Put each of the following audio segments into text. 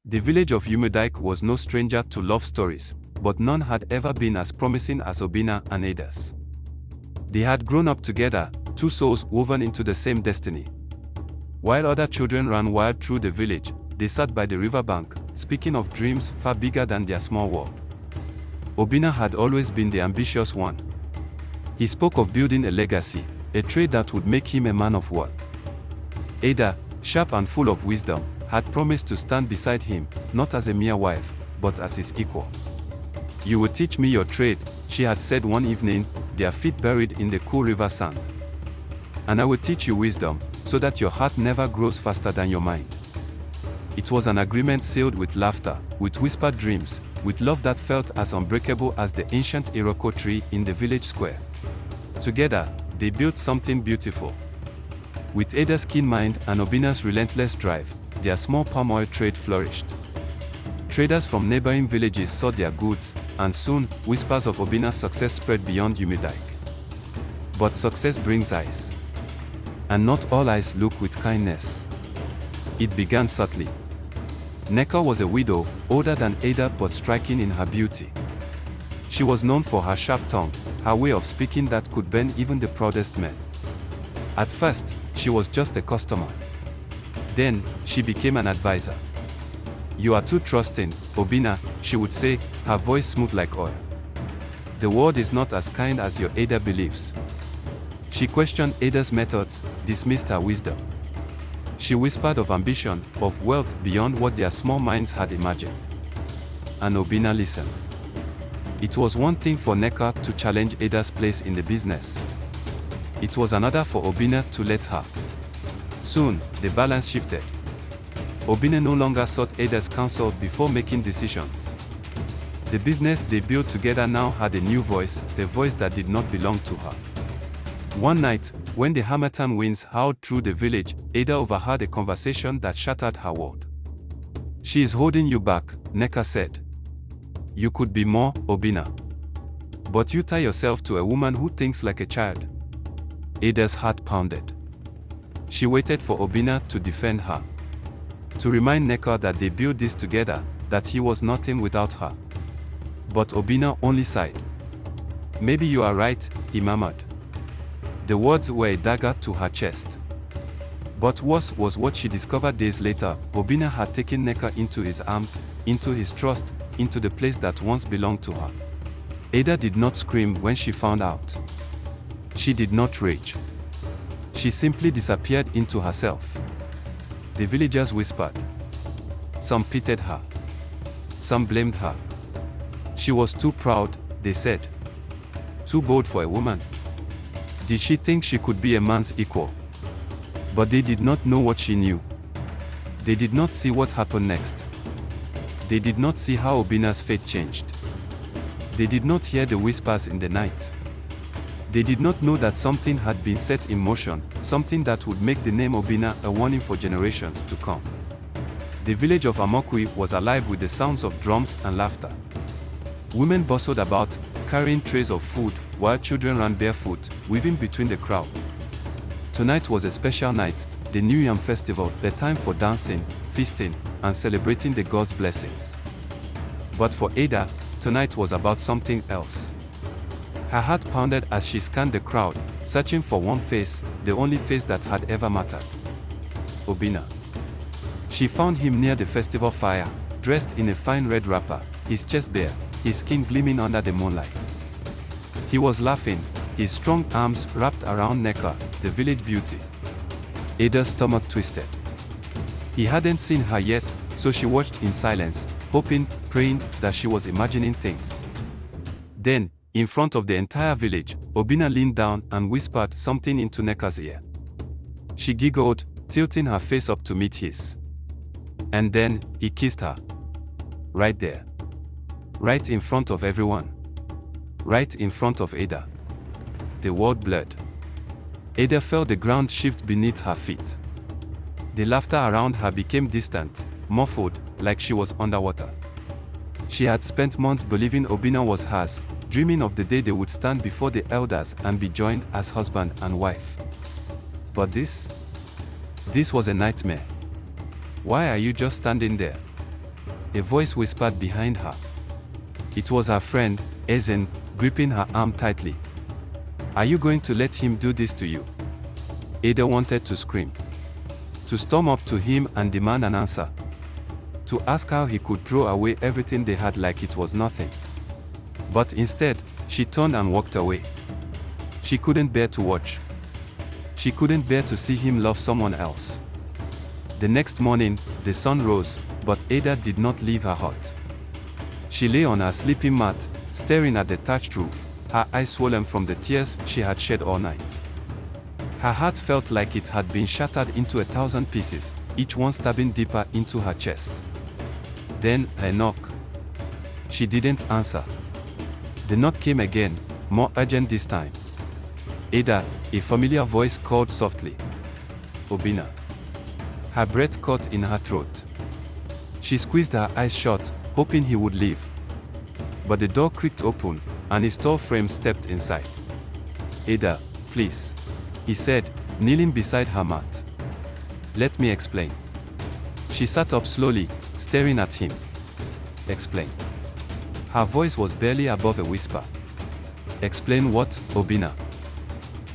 The village of Umudike was no stranger to love stories, but none had ever been as promising as Obinna and Ada's. They had grown up together, two souls woven into the same destiny. While other children ran wild through the village, they sat by the riverbank, speaking of dreams far bigger than their small world. Obinna had always been the ambitious one. He spoke of building a legacy, a trade that would make him a man of worth. Ada, sharp and full of wisdom, had promised to stand beside him, not as a mere wife, but as his equal. "You will teach me your trade," she had said one evening, their feet buried in the cool river sand. "And I will teach you wisdom, so that your heart never grows faster than your mind." It was an agreement sealed with laughter, with whispered dreams, with love that felt as unbreakable as the ancient Iroko tree in the village square. Together, they built something beautiful. With Ada's keen mind and Obinna's relentless drive, their small palm oil trade flourished. Traders from neighboring villages saw their goods, and soon, whispers of Obinna's success spread beyond Umudike. But success brings eyes. And not all eyes look with kindness. It began subtly. Nneka was a widow, older than Ada but striking in her beauty. She was known for her sharp tongue, her way of speaking that could bend even the proudest men. At first, she was just a customer. Then, she became an advisor. "You are too trusting, Obinna," she would say, her voice smooth like oil. "The world is not as kind as your Ada believes." She questioned Ada's methods, dismissed her wisdom. She whispered of ambition, of wealth beyond what their small minds had imagined. And Obinna listened. It was one thing for Nneka to challenge Ada's place in the business. It was another for Obinna to let her. Soon, the balance shifted. Obinna no longer sought Ada's counsel before making decisions. The business they built together now had a new voice, a voice that did not belong to her. One night, when the harmattan winds howled through the village, Ada overheard a conversation that shattered her world. "She is holding you back," Nneka said. "You could be more, Obinna. But you tie yourself to a woman who thinks like a child." Ada's heart pounded. She waited for Obinna to defend her. To remind Nneka that they built this together, that he was nothing without her. But Obinna only sighed. "Maybe you are right," he murmured. The words were a dagger to her chest. But worse was what she discovered days later. Obinna had taken Nneka into his arms, into his trust, into the place that once belonged to her. Ada did not scream when she found out. She did not rage. She simply disappeared into herself. The villagers whispered. Some pitied her. Some blamed her. She was too proud, they said. Too bold for a woman. Did she think she could be a man's equal? But they did not know what she knew. They did not see what happened next. They did not see how Obinna's fate changed. They did not hear the whispers in the night. They did not know that something had been set in motion, something that would make the name Obinna a warning for generations to come. The village of Amokwi was alive with the sounds of drums and laughter. Women bustled about, carrying trays of food, while children ran barefoot, weaving between the crowd. Tonight was a special night, the New Yam Festival, the time for dancing, feasting, and celebrating the gods' blessings. But for Ada, tonight was about something else. Her heart pounded as she scanned the crowd, searching for one face, the only face that had ever mattered. Obinna. She found him near the festival fire, dressed in a fine red wrapper, his chest bare, his skin gleaming under the moonlight. He was laughing, his strong arms wrapped around Nneka, the village beauty. Ada's stomach twisted. He hadn't seen her yet, so she watched in silence, hoping, praying that she was imagining things. Then, in front of the entire village, Obinna leaned down and whispered something into Nneka's ear. She giggled, tilting her face up to meet his. And then, he kissed her. Right there. Right in front of everyone. Right in front of Ada. The world blurred. Ada felt the ground shift beneath her feet. The laughter around her became distant, muffled, like she was underwater. She had spent months believing Obinna was hers, dreaming of the day they would stand before the elders and be joined as husband and wife. But this was a nightmare. Why are you just standing there? a voice whispered behind her. It was her friend, Ezen, gripping her arm tightly. "Are you going to let him do this to you?" Ada wanted to scream, to storm up to him and demand an answer, to ask how he could throw away everything they had like it was nothing. But instead, she turned and walked away. She couldn't bear to watch. She couldn't bear to see him love someone else. The next morning, the sun rose, but Ada did not leave her hut. She lay on her sleeping mat, staring at the thatched roof, her eyes swollen from the tears she had shed all night. Her heart felt like it had been shattered into 1,000 pieces, each one stabbing deeper into her chest. Then, a knock. She didn't answer. The knock came again, more urgent this time. "Ada," a familiar voice called softly. "Obinna." Her breath caught in her throat. She squeezed her eyes shut, hoping he would leave. But the door creaked open, and his tall frame stepped inside. "Ada, please," he said, kneeling beside her mat. "Let me explain." She sat up slowly, staring at him. "Explain." Her voice was barely above a whisper. "Explain what, Obinna?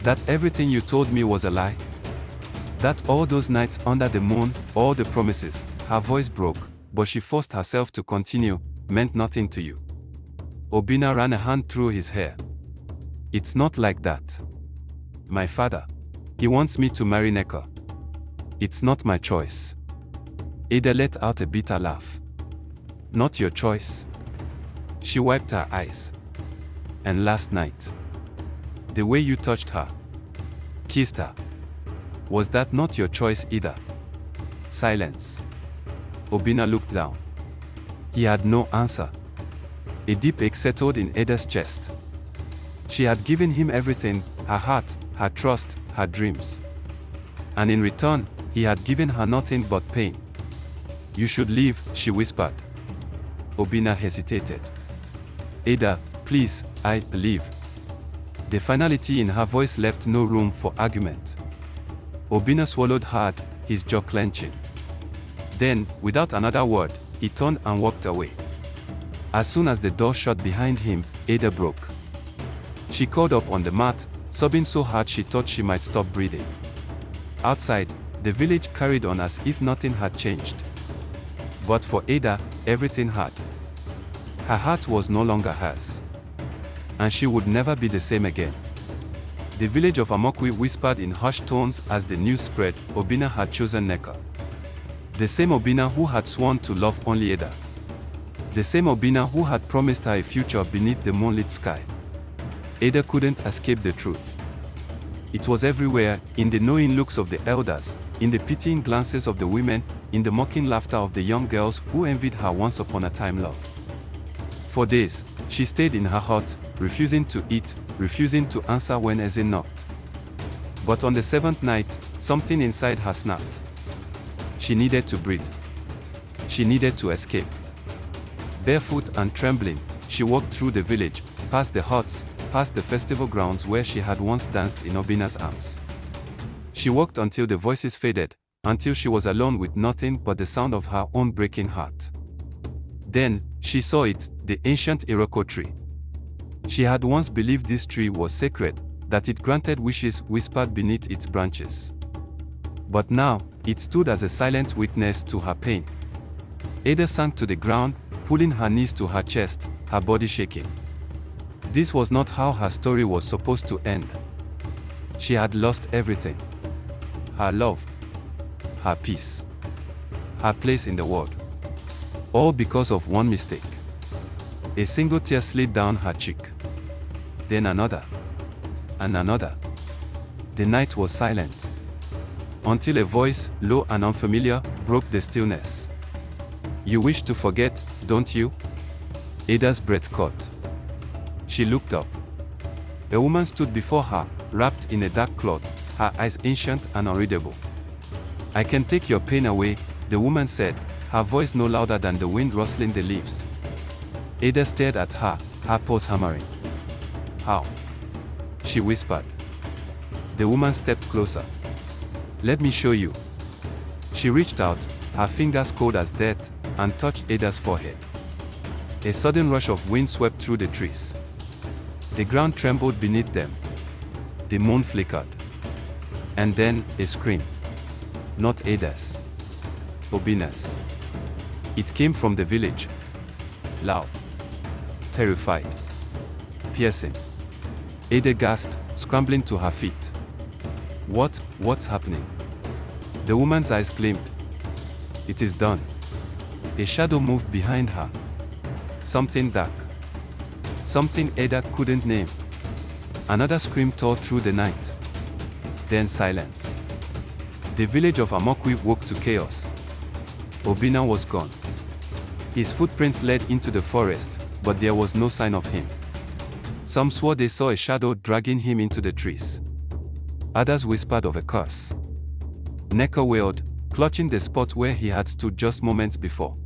That everything you told me was a lie? That all those nights under the moon, all the promises," her voice broke, but she forced herself to continue, "meant nothing to you?" Obinna ran a hand through his hair. "It's not like that. My father, he wants me to marry Nneka. It's not my choice." Ada let out a bitter laugh. "Not your choice?" She wiped her eyes. "And last night? The way you touched her, kissed her, was that not your choice either?" Silence. Obinna looked down. He had no answer. A deep ache settled in Ada's chest. She had given him everything, her heart, her trust, her dreams. And in return, he had given her nothing but pain. "You should leave," she whispered. Obinna hesitated. "Ada, please, I leave." The finality in her voice left no room for argument. Obinna swallowed hard, his jaw clenching. Then, without another word, he turned and walked away. As soon as the door shut behind him, Ada broke. She curled up on the mat, sobbing so hard she thought she might stop breathing. Outside, the village carried on as if nothing had changed. But for Ada, everything had. Her heart was no longer hers. And she would never be the same again. The village of Amokwi whispered in hushed tones as the news spread, Obinna had chosen Nneka. The same Obinna who had sworn to love only Ada. The same Obinna who had promised her a future beneath the moonlit sky. Ada couldn't escape the truth. It was everywhere, in the knowing looks of the elders, in the pitying glances of the women, in the mocking laughter of the young girls who envied her once upon a time love. For days, she stayed in her hut, refusing to eat, refusing to answer when Ezen knocked. But on the 7th night, something inside her snapped. She needed to breathe. She needed to escape. Barefoot and trembling, she walked through the village, past the huts, past the festival grounds where she had once danced in Obinna's arms. She walked until the voices faded, until she was alone with nothing but the sound of her own breaking heart. Then, she saw it, the ancient Iroko tree. She had once believed this tree was sacred, that it granted wishes whispered beneath its branches. But now, it stood as a silent witness to her pain. Ada sank to the ground, pulling her knees to her chest, her body shaking. This was not how her story was supposed to end. She had lost everything. Her love, her peace, her place in the world. All because of one mistake. A single tear slid down her cheek. Then another. And another. The night was silent. Until a voice, low and unfamiliar, broke the stillness. "You wish to forget, don't you?" Ada's breath caught. She looked up. A woman stood before her, wrapped in a dark cloth, her eyes ancient and unreadable. "I can take your pain away," the woman said, her voice no louder than the wind rustling the leaves. Ada stared at her, her pulse hammering. "How?" she whispered. The woman stepped closer. "Let me show you." She reached out, her fingers cold as death, and touched Ada's forehead. A sudden rush of wind swept through the trees. The ground trembled beneath them. The moon flickered. And then, a scream. Not Ada's. Obinna's. It came from the village. Loud. Terrified. Piercing. Ada gasped, scrambling to her feet. What's happening? The woman's eyes gleamed. It is done. A shadow moved behind her. Something dark. Something Ada couldn't name. Another scream tore through the night. Then silence. The village of Amokwi woke to chaos. Obinna was gone. His footprints led into the forest, but there was no sign of him. Some swore they saw a shadow dragging him into the trees. Others whispered of a curse. Nneka wailed, clutching the spot where he had stood just moments before.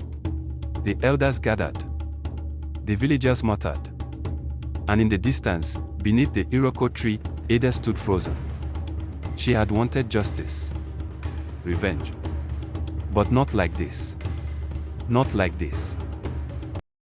The elders gathered. The villagers muttered. And in the distance, beneath the Iroko tree, Ada stood frozen. She had wanted justice. Revenge. But not like this. Not like this.